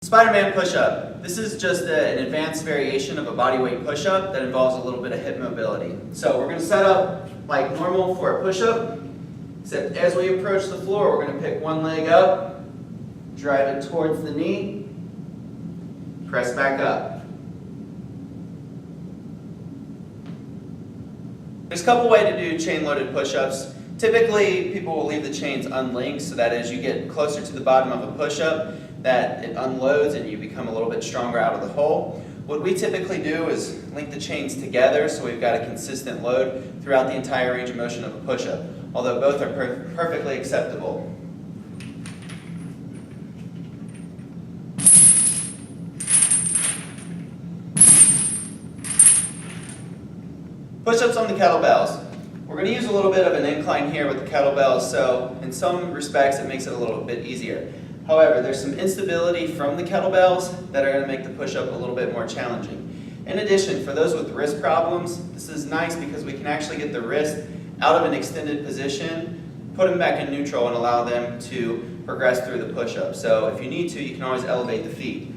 Spider-Man push-up. This is just an advanced variation of a bodyweight push-up that involves a little bit of hip mobility. So we're going to set up like normal for a push-up, except as we approach the floor, we're going to pick one leg up, drive it towards the knee, press back up. There's a couple ways to do chain-loaded push-ups. Typically, people will leave the chains unlinked so that as you get closer to the bottom of a push-up, that it unloads and you become a little bit stronger out of the hole. What we typically do is link the chains together so we've got a consistent load throughout the entire range of motion of a push-up, although both are perfectly acceptable. Push-ups on the kettlebells. We're going to use a little bit of an incline here with the kettlebells, so in some respects it makes it a little bit easier. However, there's some instability from the kettlebells that are going to make the push-up a little bit more challenging. In addition, for those with wrist problems, this is nice because we can actually get the wrist out of an extended position, put them back in neutral, and allow them to progress through the push-up. So if you need to, you can always elevate the feet.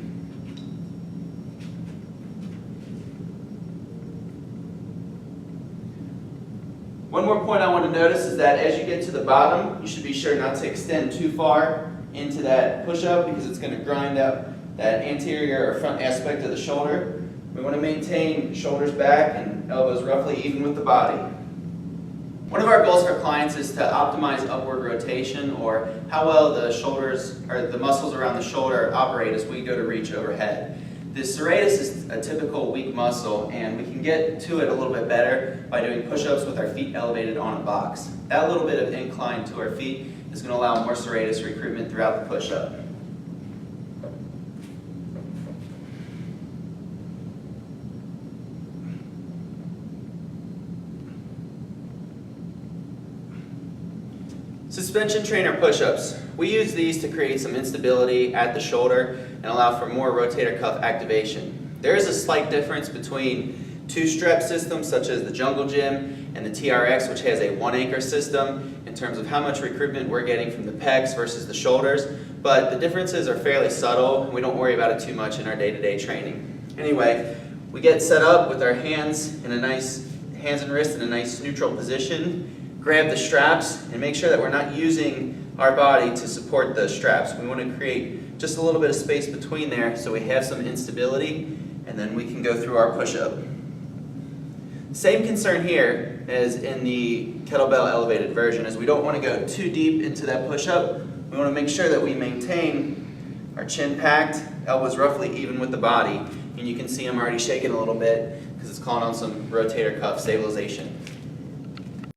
One more point I want to notice is that as you get to the bottom, you should be sure not to extend too far into that push-up because it's going to grind up that anterior or front aspect of the shoulder. We want to maintain shoulders back and elbows roughly even with the body. One of our goals for clients is to optimize upward rotation, or how well the shoulders or the muscles around the shoulder operate as we go to reach overhead. The serratus is a typical weak muscle, and we can get to it a little bit better by doing push-ups with our feet elevated on a box. That little bit of incline to our feet is going to allow more serratus recruitment throughout the push-up. Suspension trainer push-ups. We use these to create some instability at the shoulder and allow for more rotator cuff activation. There is a slight difference between two-strap systems such as the Jungle Gym and the TRX, which has a one-anchor system in terms of how much recruitment we're getting from the pecs versus the shoulders, but the differences are fairly subtle and we don't worry about it too much in our day-to-day training. Anyway, we get set up with our hands and wrists in a nice neutral position, grab the straps, and make sure that we're not using our body to support the straps. We want to create just a little bit of space between there so we have some instability, and then we can go through our push-up. Same concern here as in the kettlebell elevated version, as we don't want to go too deep into that push-up. We want to make sure that we maintain our chin packed, elbows roughly even with the body, and you can see I'm already shaking a little bit because it's calling on some rotator cuff stabilization.